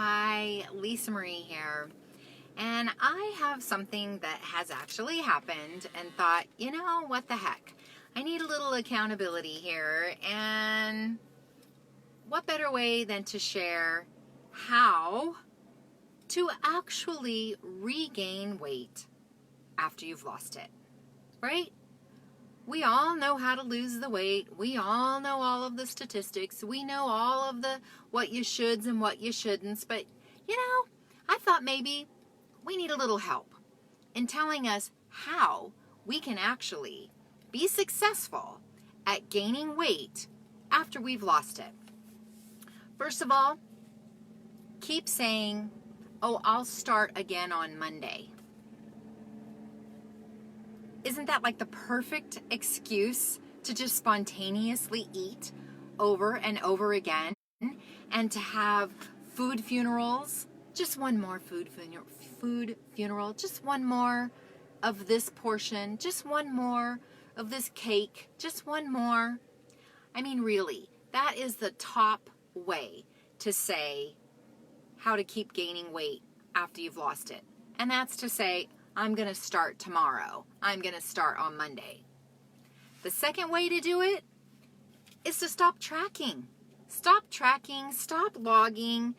Hi, Lisa Marie here. And I have something that has actually happened and thought, what the heck? I need a little accountability here, and what better way than to share how to actually regain weight after you've lost it, right? We all know how to lose the weight. We all know all of the statistics. We know all of the what you shoulds and what you shouldn'ts. But, I thought maybe we need a little help in telling us how we can actually be successful at gaining weight after we've lost it. First of all, keep saying, "Oh, I'll start again on Monday." Isn't that like the perfect excuse to just spontaneously eat over and over again and to have food funerals? Just one more food funeral, just one more of this portion, just one more of this cake, just one more. I mean, really, that is the top way to say how to keep gaining weight after you've lost it. And that's to say, I'm going to start tomorrow. I'm going to start on Monday. The second way to do it is to stop tracking. Stop tracking, stop logging.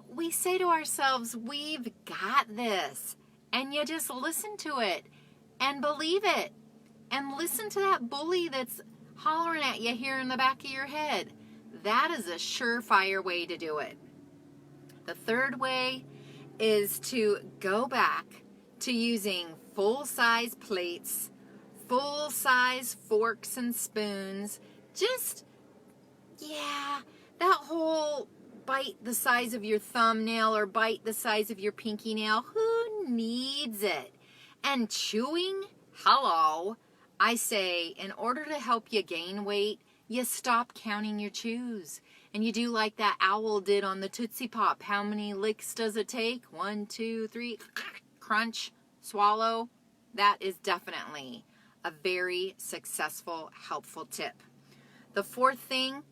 We say to ourselves, we've got this. And you just listen to it and believe it. And listen to that bully that's hollering at you here in the back of your head. That is a surefire way to do it. The third way is to go back to using full-size plates, full-size forks and spoons. That whole bite the size of your thumbnail or bite the size of your pinky nail. Who needs it? And chewing? Hello. I say, in order to help you gain weight, you stop counting your chews. And you do like that owl did on the Tootsie Pop. How many licks does it take? 1, 2, 3, crunch, swallow. That is definitely a very successful, helpful tip. The fourth thing,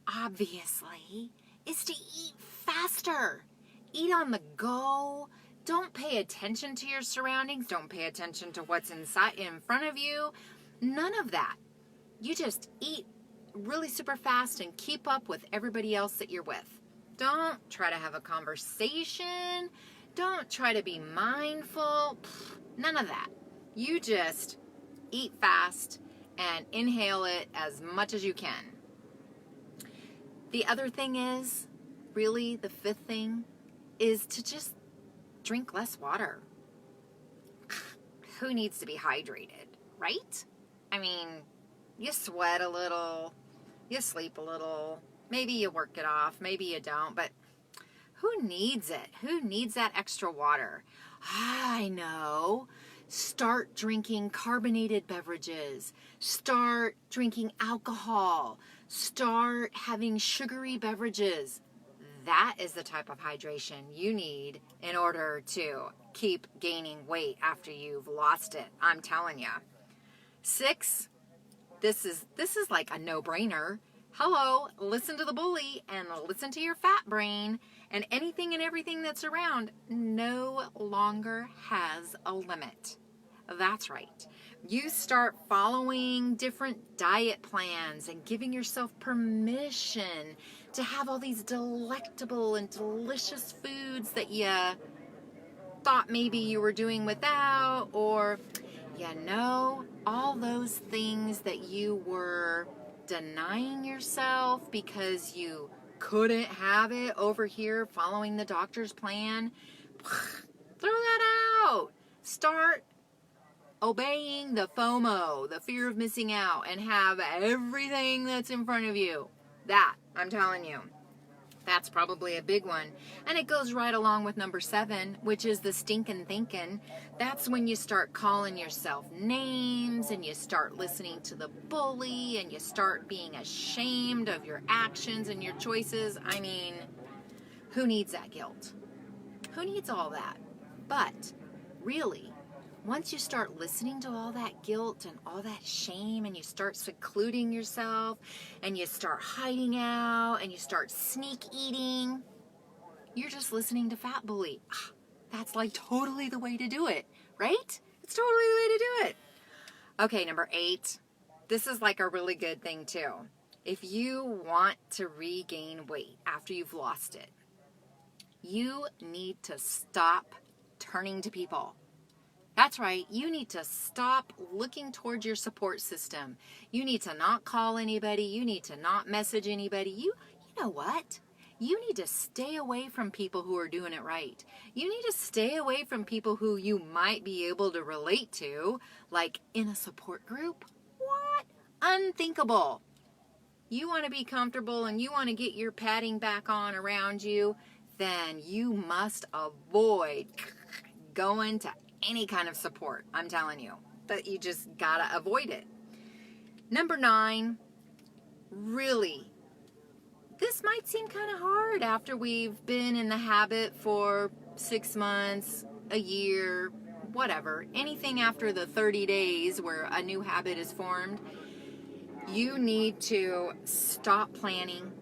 obviously, is to eat faster. Eat on the go. Don't pay attention to your surroundings. Don't pay attention to what's in front of you. None of that. You just eat really super fast and keep up with everybody else that you're with. Don't try to have a conversation. Don't try to be mindful. None of that. You just eat fast and inhale it as much as you can. The other thing is, really the fifth thing, is to just drink less water. Who needs to be hydrated, right? I mean, you sweat a little, you sleep a little, maybe you work it off, maybe you don't, but who needs it? Who needs that extra water? I know. Start drinking carbonated beverages. Start drinking alcohol. Start having sugary beverages. That is the type of hydration you need in order to keep gaining weight after you've lost it. I'm telling you. 6, this is like a no-brainer. Hello, listen to the bully and listen to your fat brain, and anything and everything that's around no longer has a limit. That's right. You start following different diet plans and giving yourself permission to have all these delectable and delicious foods that you thought maybe you were doing without, or all those things that you were denying yourself because you couldn't have it over here following the doctor's plan. Throw that out. Start obeying the FOMO, the fear of missing out, and have everything that's in front of you. That, I'm telling you, that's probably a big one. And it goes right along with number 7, which is the stinking thinking. That's when you start calling yourself names and you start listening to the bully and you start being ashamed of your actions and your choices. I mean, who needs that guilt? Who needs all that? But really, once you start listening to all that guilt and all that shame and you start secluding yourself and you start hiding out and you start sneak eating, you're just listening to Fat Bully. That's like totally the way to do it, right? It's totally the way to do it. Okay, number 8. This is like a really good thing too. If you want to regain weight after you've lost it, you need to stop turning to people. That's right. You need to stop looking towards your support system. You need to not call anybody. You need to not message anybody. You know what? You need to stay away from people who are doing it right. You need to stay away from people who you might be able to relate to, like in a support group. What? Unthinkable. You want to be comfortable and you want to get your padding back on around you, then you must avoid going to any kind of support. I'm telling you. But you just gotta avoid it. Number 9, really, this might seem kind of hard after we've been in the habit for 6 months, a year, whatever. Anything after the 30 days where a new habit is formed. You need to stop planning,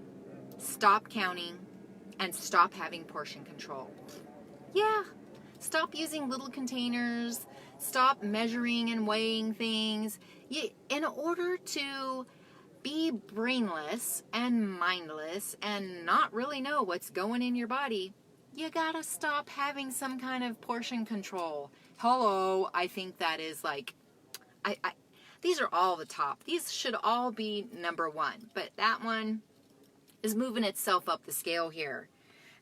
stop counting, and stop having portion control. Yeah, stop using little containers, stop measuring and weighing things. In order to be brainless and mindless and not really know what's going in your body, you gotta stop having some kind of portion control. Hello, I think that is like, these are all the top. These should all be number 1, but that one is moving itself up the scale here.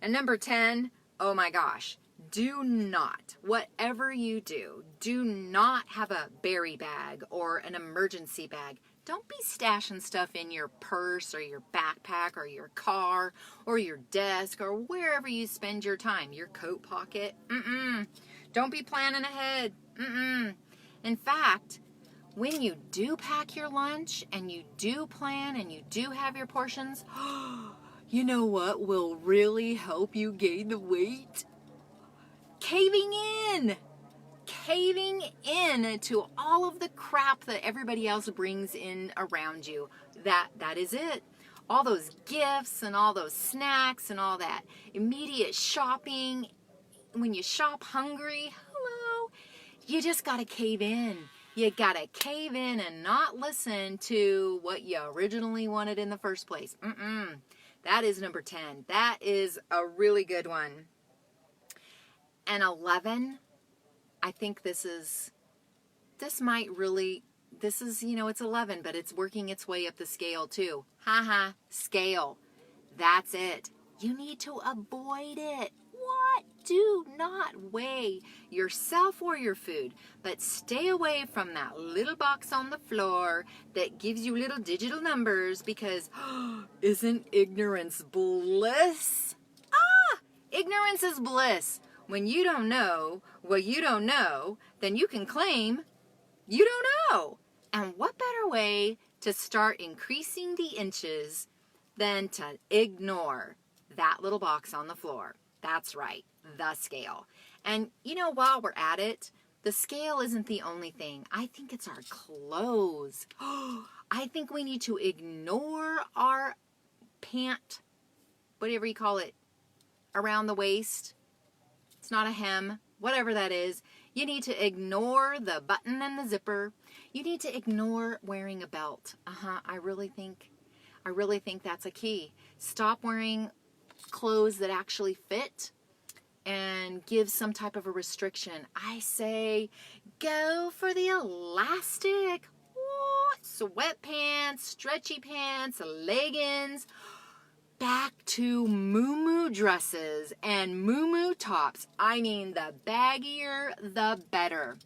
And number 10, oh my gosh, do not, whatever you do not have a berry bag or an emergency bag. Don't be stashing stuff in your purse or your backpack or your car or your desk or wherever you spend your time, your coat pocket. Don't be planning ahead. In fact, when you do pack your lunch and you do plan and you do have your portions, you know what will really help you gain the weight? Caving in to all of the crap that everybody else brings in around you. That is it. All those gifts and all those snacks and all that immediate shopping. When you shop hungry, hello, you just got to cave in. You got to cave in and not listen to what you originally wanted in the first place. That is number 10. That is a really good one. And 11, I think this is, it's 11, but it's working its way up the scale too. Scale. That's it. You need to avoid it. What? Do not weigh yourself or your food, but stay away from that little box on the floor that gives you little digital numbers because isn't ignorance bliss? Ignorance is bliss. When you don't know what you don't know, then you can claim you don't know. And what better way to start increasing the inches than to ignore that little box on the floor? That's right, the scale. And while we're at it, the scale isn't the only thing. I think it's our clothes. I think we need to ignore our pant, whatever you call it, around the waist. It's not a hem, whatever that is. You need to ignore the button and the zipper. You need to ignore wearing a belt. I really think that's a key. Stop wearing clothes that actually fit and give some type of a restriction. I say go for the elastic. What? Sweatpants, stretchy pants, leggings. Back to moo-moo dresses and moo-moo tops. I mean, the baggier, the better.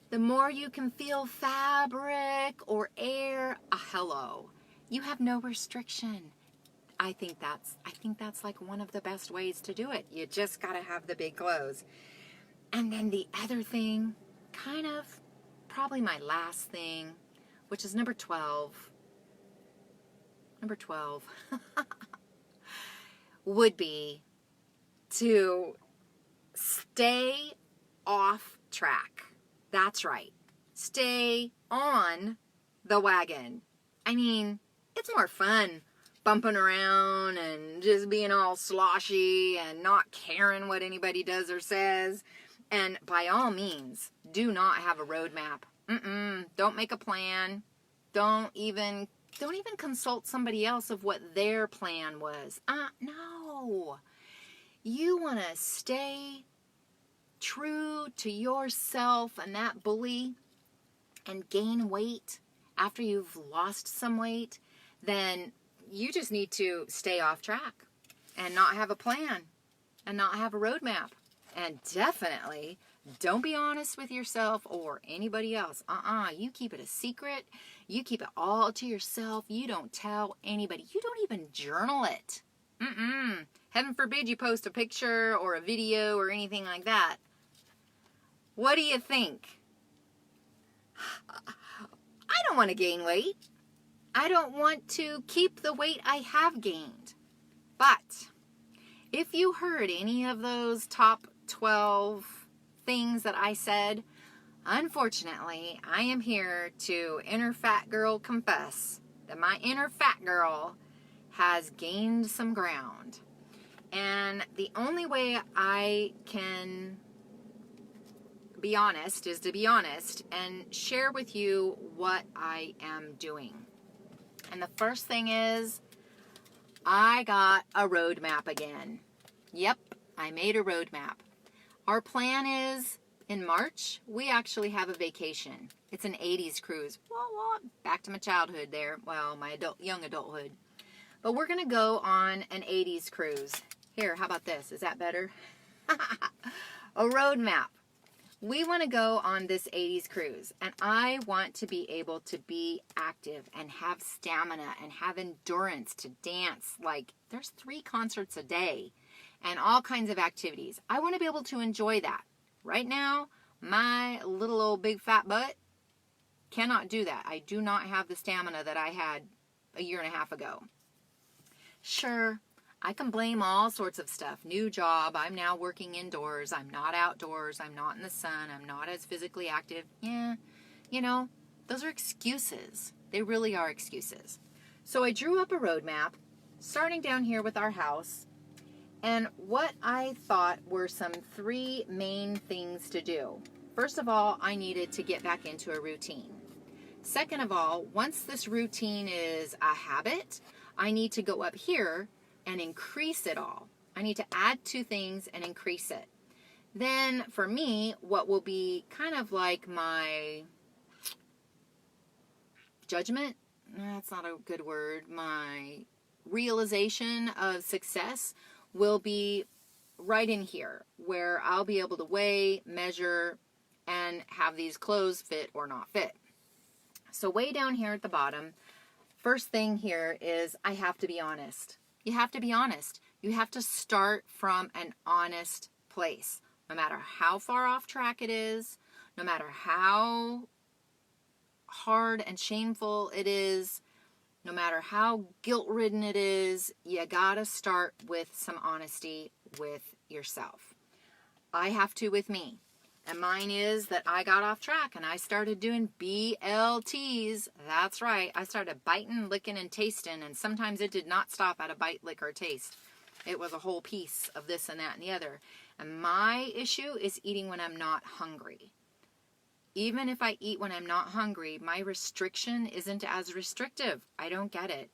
The more you can feel fabric or air, hello. You have no restriction. I think that's like one of the best ways to do it. You just got to have the big clothes. And then the other thing, kind of probably my last thing, which is number 12. Number 12 would be to stay off track. That's right. Stay on the wagon. I mean, it's more fun bumping around and just being all sloshy and not caring what anybody does or says. And by all means, do not have a roadmap. Don't make a plan. Don't even consult somebody else of what their plan was. No. You want to stay true to yourself and that bully and gain weight after you've lost some weight, then you just need to stay off track and not have a plan and not have a roadmap. And definitely don't be honest with yourself or anybody else. You keep it a secret. You keep it all to yourself. You don't tell anybody. You don't even journal it. Heaven forbid you post a picture or a video or anything like that. What do you think? I don't want to gain weight. I don't want to keep the weight I have gained. But if you heard any of those top 12 things that I said, unfortunately, I am here to inner fat girl confess that my inner fat girl has gained some ground. And the only way I can be honest is to be honest and share with you what I am doing. And the first thing is, I got a roadmap again. Yep, I made a roadmap. Our plan is, in March, we actually have a vacation. It's an 80s cruise. Well, back to my childhood there. Well, my young adulthood. But we're going to go on an 80s cruise. Here, how about this? Is that better? A roadmap. We want to go on this 80s cruise, and I want to be able to be active and have stamina and have endurance to dance. Like, there's 3 concerts a day and all kinds of activities. I want to be able to enjoy that. Right now, my little old big fat butt cannot do that. I do not have the stamina that I had a year and a half ago. Sure, I can blame all sorts of stuff. New job, I'm now working indoors, I'm not outdoors, I'm not in the sun, I'm not as physically active. Yeah, those are excuses. They really are excuses. So I drew up a roadmap, starting down here with our house, and what I thought were some 3 main things to do. First of all, I needed to get back into a routine. Second of all, once this routine is a habit, I need to go up here and increase it all. I need to add 2 things and increase it. Then for me, what will be kind of like my judgment, that's not a good word, my realization of success will be right in here, where I'll be able to weigh, measure, and have these clothes fit or not fit. So way down here at the bottom, first thing here is I have to be honest. You have to be honest. You have to start from an honest place. No matter how far off track it is, no matter how hard and shameful it is, no matter how guilt-ridden it is, you gotta start with some honesty with yourself. I have to with me. And mine is that I got off track and I started doing BLTs. That's right. I started biting, licking, and tasting, and sometimes it did not stop at a bite, lick, or taste. It was a whole piece of this and that and the other. And my issue is eating when I'm not hungry. Even if I eat when I'm not hungry, my restriction isn't as restrictive. I don't get it.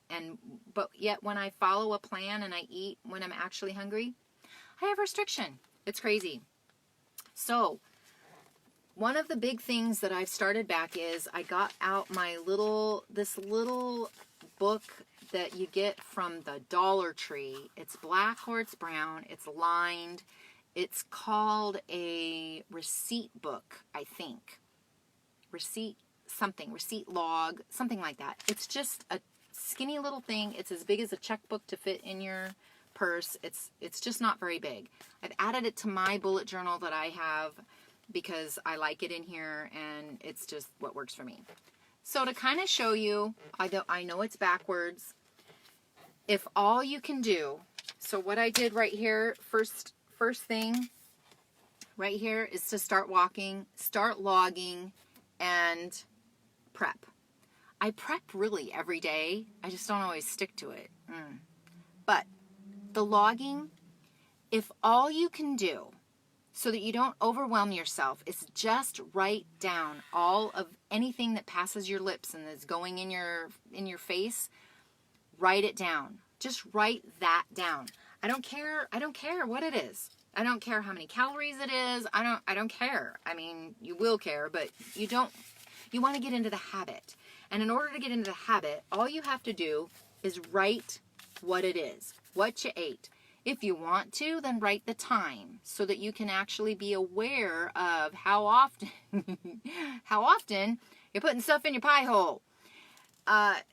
But yet when I follow a plan and I eat when I'm actually hungry, I have restriction. It's crazy. So one of the big things that I've started back is I got out this little book that you get from the Dollar Tree. It's black or it's brown. It's lined. It's called a receipt book, I think. Receipt log, something like that. It's just a skinny little thing. It's as big as a checkbook to fit in your purse. It's just not very big. I've added it to my bullet journal that I have because I like it in here and it's just what works for me. So to kind of show you, I know it's backwards. If all you can do, so what I did right here, first thing right here is to start walking, start logging, and prep. I prep really every day. I just don't always stick to it. But the logging, if all you can do so that you don't overwhelm yourself is just write down all of anything that passes your lips and is going in your face, write it down. Just write that down. I don't care what it is. I don't care how many calories it is. I don't care. I mean, you will care, but you want to get into the habit. And in order to get into the habit, all you have to do is write what it is, what you ate. If you want to, then write the time so that you can actually be aware of how often you're putting stuff in your pie hole. That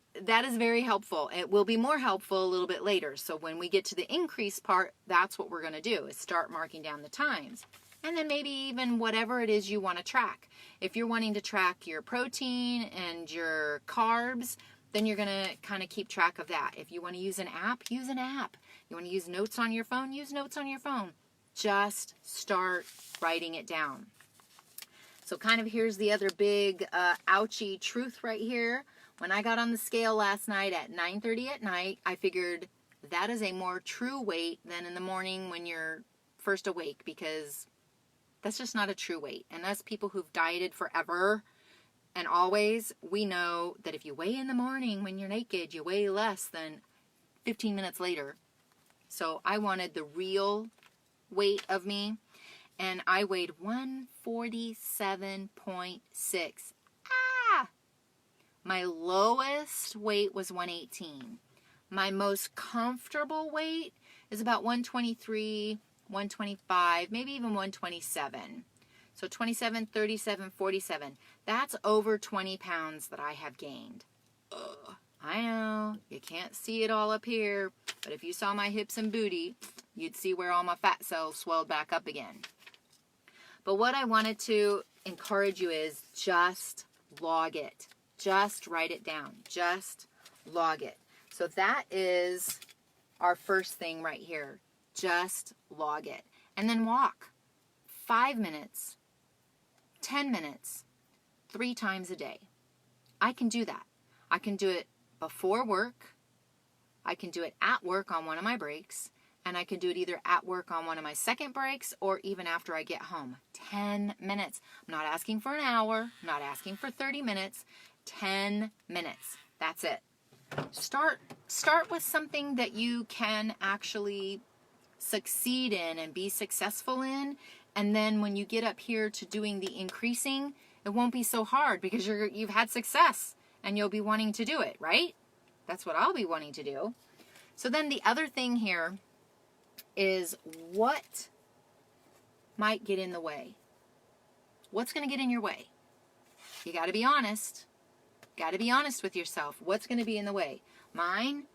is very helpful. It will be more helpful a little bit later. So when we get to the increase part, that's what we're going to do, is start marking down the times. And then maybe even whatever it is you want to track. If you're wanting to track your protein and your carbs, then you're going to kind of keep track of that. If you want to use an app, use an app. You want to use notes on your phone, use notes on your phone. Just start writing it down. So kind of here's the other big ouchy truth right here. When I got on the scale last night at 9:30 at night, I figured that is a more true weight than in the morning when you're first awake, because that's just not a true weight. And us people who've dieted forever and always, we know that if you weigh in the morning when you're naked, you weigh less than 15 minutes later. So I wanted the real weight of me, and I weighed 147.6. My lowest weight was 118. My most comfortable weight is about 123, 125, maybe even 127. So 27, 37, 47. That's over 20 pounds that I have gained. I know, you can't see it all up here, but if you saw my hips and booty, you'd see where all my fat cells swelled back up again. But what I wanted to encourage you is just log it. Just write it down. Just log it. So that is our first thing right here. Just log it. And then walk 5 minutes, 10 minutes, 3 times a day. I can do that. I can do it before work. I can do it at work on one of my breaks. And I can do it either at work on one of my second breaks or even after I get home. 10 minutes. I'm not asking for an hour. I'm not asking for 30 minutes. 10 minutes. That's it. Start with something that you can actually succeed in and be successful in. And then when you get up here to doing the increasing, it won't be so hard because you've had success and you'll be wanting to do it, right? That's what I'll be wanting to do. So then the other thing here is what might get in the way. What's going to get in your way? You got to be honest. Got to be honest with yourself. What's going to be in the way? Mine,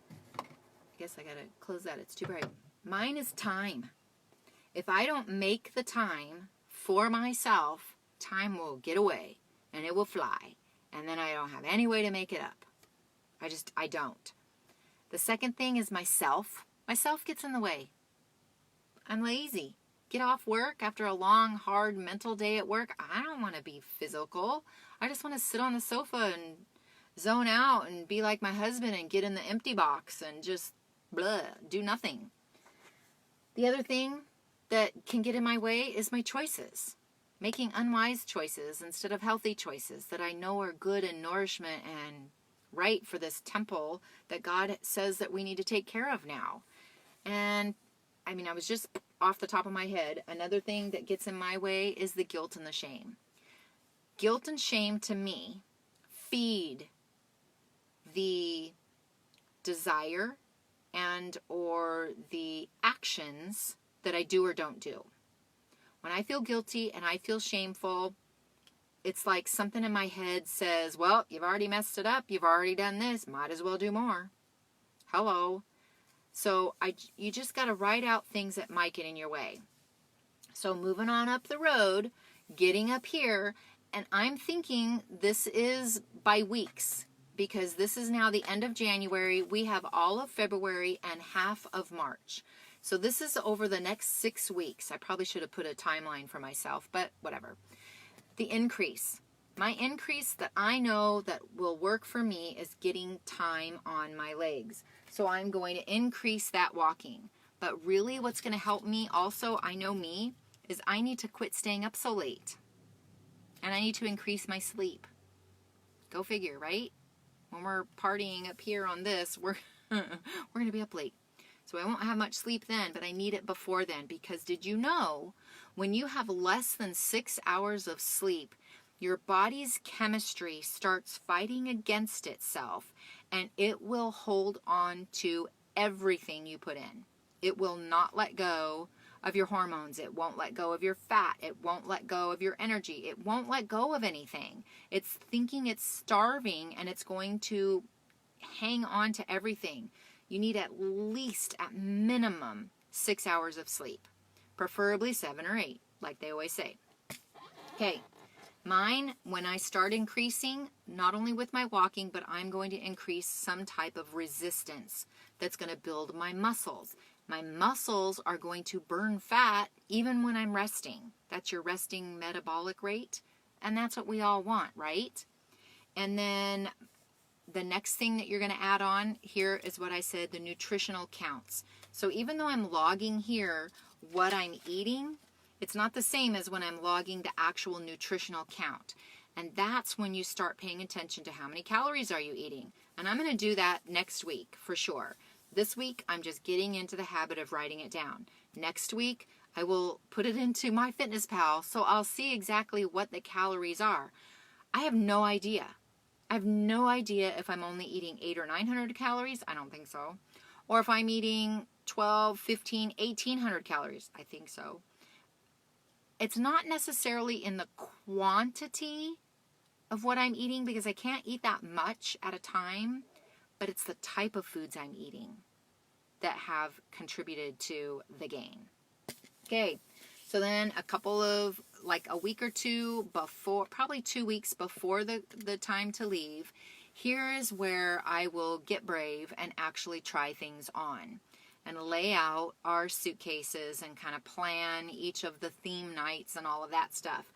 I guess I got to close that. It's too bright. Mine is time. If I don't make the time for myself, time will get away and it will fly. And then I don't have any way to make it up. I don't. The second thing is myself. Myself gets in the way. I'm lazy. Get off work after a long, hard mental day at work. I don't want to be physical. I just want to sit on the sofa and zone out and be like my husband and get in the empty box and just do nothing. The other thing that can get in my way is my choices. Making unwise choices instead of healthy choices that I know are good and nourishment and right for this temple that God says that we need to take care of now. And I mean, I was just off the top of my head. Another thing that gets in my way is the guilt and the shame. Guilt and shame to me feed the desire and or the actions that I do or don't do. When I feel guilty and I feel shameful, it's like something in my head says, well, you've already messed it up. You've already done this. Might as well do more. Hello. So you just got to write out things that might get in your way. So moving on up the road, getting up here, and I'm thinking this is by weeks because this is now the end of January. We have all of February and half of March. So this is over the next 6 weeks. I probably should have put a timeline for myself, but whatever. The increase. My increase that I know that will work for me is getting time on my legs. So I'm going to increase that walking. But really what's going to help me also, I know me, is I need to quit staying up so late. And I need to increase my sleep. Go figure, right? When we're partying up here on this, we're going to be up late. So I won't have much sleep then, but I need it before then. Because did you know, when you have less than 6 hours of sleep, your body's chemistry starts fighting against itself, and it will hold on to everything you put in. It will not let go of your hormones. It won't let go of your fat. It won't let go of your energy. It won't let go of anything. It's thinking it's starving, and it's going to hang on to everything. You need at least, at minimum, 6 hours of sleep. Preferably 7 or 8, like they always say. Okay, mine, when I start increasing, not only with my walking, but I'm going to increase some type of resistance that's going to build my muscles. My muscles are going to burn fat even when I'm resting. That's your resting metabolic rate, and that's what we all want, right? And then the next thing that you're going to add on here is what I said, the nutritional counts. So even though I'm logging here what I'm eating, it's not the same as when I'm logging the actual nutritional count. And that's when you start paying attention to how many calories are you eating. And I'm going to do that next week for sure. This week, I'm just getting into the habit of writing it down. Next week, I will put it into MyFitnessPal, so I'll see exactly what the calories are. I have no idea. I have no idea if I'm only eating 800 or 900 calories. I don't think so. Or if I'm eating 12, 15, 1800 calories. I think so. It's not necessarily in the quantity of what I'm eating, because I can't eat that much at a time, but it's the type of foods I'm eating that have contributed to the gain. Okay, so then a couple of, like a week or two before, probably 2 weeks before the time to leave, here is where I will get brave and actually try things on and lay out our suitcases and kind of plan each of the theme nights and all of that stuff.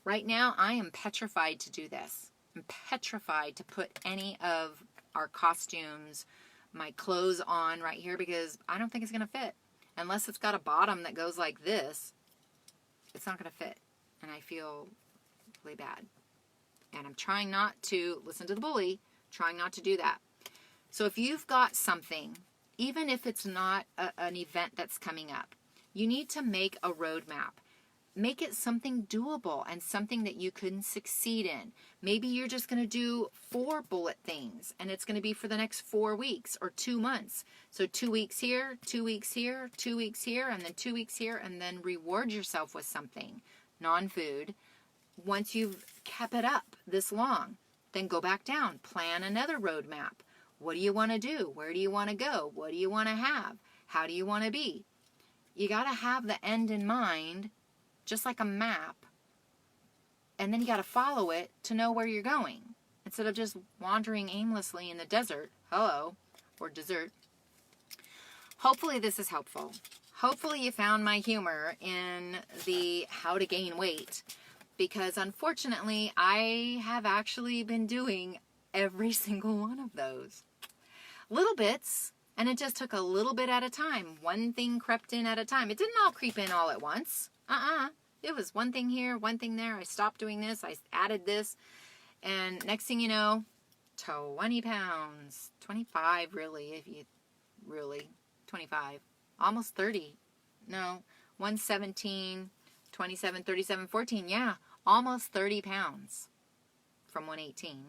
Right now, I am petrified to do this. I'm petrified to put any of our costumes, my clothes on right here, because I don't think it's going to fit. Unless it's got a bottom that goes like this, it's not going to fit. And I feel really bad. And I'm trying not to listen to the bully, trying not to do that. So if you've got something, even if it's not an event that's coming up, you need to make a roadmap. Make it something doable and something that you can succeed in. Maybe you're just going to do 4 bullet things, and it's going to be for the next 4 weeks or 2 months. So 2 weeks here, 2 weeks here, 2 weeks here, and then 2 weeks here, and then reward yourself with something, non-food. Once you've kept it up this long, then go back down. Plan another roadmap. What do you want to do? Where do you want to go? What do you want to have? How do you want to be? You got to have the end in mind, just like a map, and then you got to follow it to know where you're going, instead of just wandering aimlessly in the desert, or dessert. Hopefully this is helpful. Hopefully you found my humor in the how to gain weight, because unfortunately I have actually been doing every single one of those. Little bits, and it just took a little bit at a time. One thing crept in at a time. It didn't all creep in all at once. It was one thing here, one thing there. I stopped doing this. I added this. And next thing you know, 20 pounds. 25, really, if you really. 25. Almost 30. No, 117, 27, 37, 14. Yeah, almost 30 pounds from 118.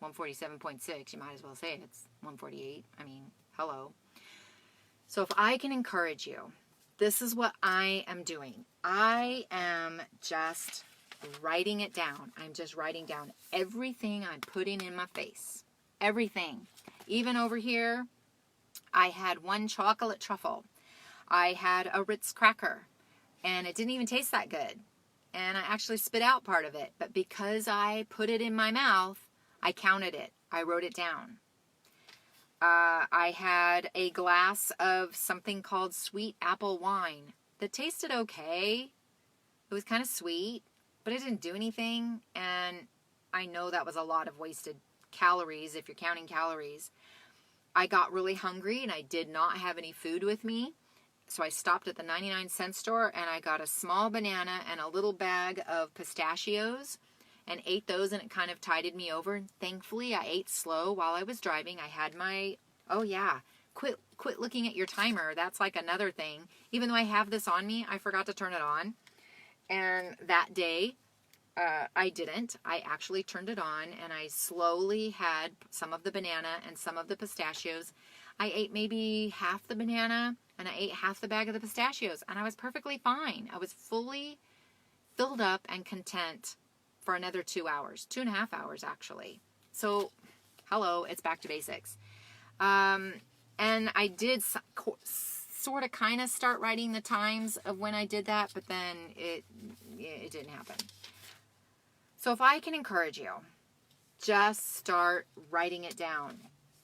147.6. You might as well say it's 148. I mean, hello. So if I can encourage you, this is what I am doing. I am just writing it down. I'm just writing down everything I'm putting in my face. Everything. Even over here, I had 1 chocolate truffle. I had a Ritz cracker, and it didn't even taste that good. And I actually spit out part of it. But because I put it in my mouth, I counted it. I wrote it down. I had a glass of something called sweet apple wine that tasted okay. It was kind of sweet, but it didn't do anything. And I know that was a lot of wasted calories if you're counting calories. I got really hungry and I did not have any food with me. So I stopped at the 99-cent store and I got a small banana and a little bag of pistachios and ate those, and it kind of tided me over. And thankfully, I ate slow while I was driving. I had my, oh yeah, quit looking at your timer. That's like another thing. Even though I have this on me, I forgot to turn it on. And that day, I didn't. I actually turned it on, and I slowly had some of the banana and some of the pistachios. I ate maybe half the banana, and I ate half the bag of the pistachios, and I was perfectly fine. I was fully filled up and content for another 2 hours, 2.5 hours actually. So, hello, it's back to basics. And I did sort of kind of start writing the times of when I did that, but then it didn't happen. So if I can encourage you, just start writing it down.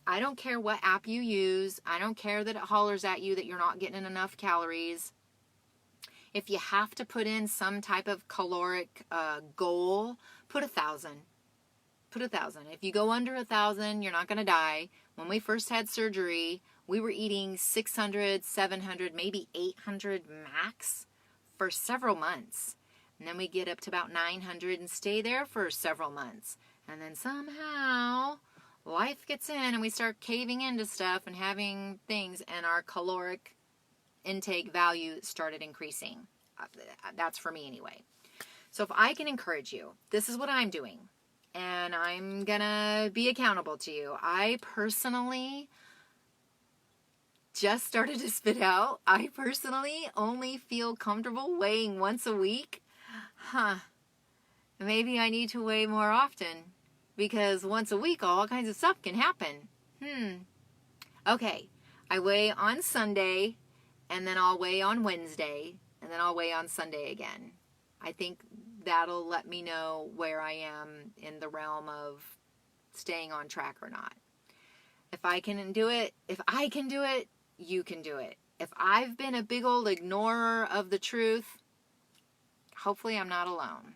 I don't care what app you use. I don't care that it hollers at you that you're not getting enough calories. If you have to put in some type of caloric goal, put 1,000. Put 1,000. If you go under 1,000, you're not going to die. When we first had surgery, we were eating 600, 700, maybe 800 max for several months. And then we get up to about 900 and stay there for several months. And then somehow life gets in and we start caving into stuff and having things, and our caloric intake value started increasing. That's for me anyway. So if I can encourage you, this is what I'm doing. And I'm going to be accountable to you. I personally just started to spit out. I personally only feel comfortable weighing once a week. Maybe I need to weigh more often, because once a week all kinds of stuff can happen. Okay, I weigh on Sunday, and then I'll weigh on Wednesday, and then I'll weigh on Sunday again. I think that'll let me know where I am in the realm of staying on track or not. If I can do it, you can do it. If I've been a big old ignorer of the truth, hopefully I'm not alone.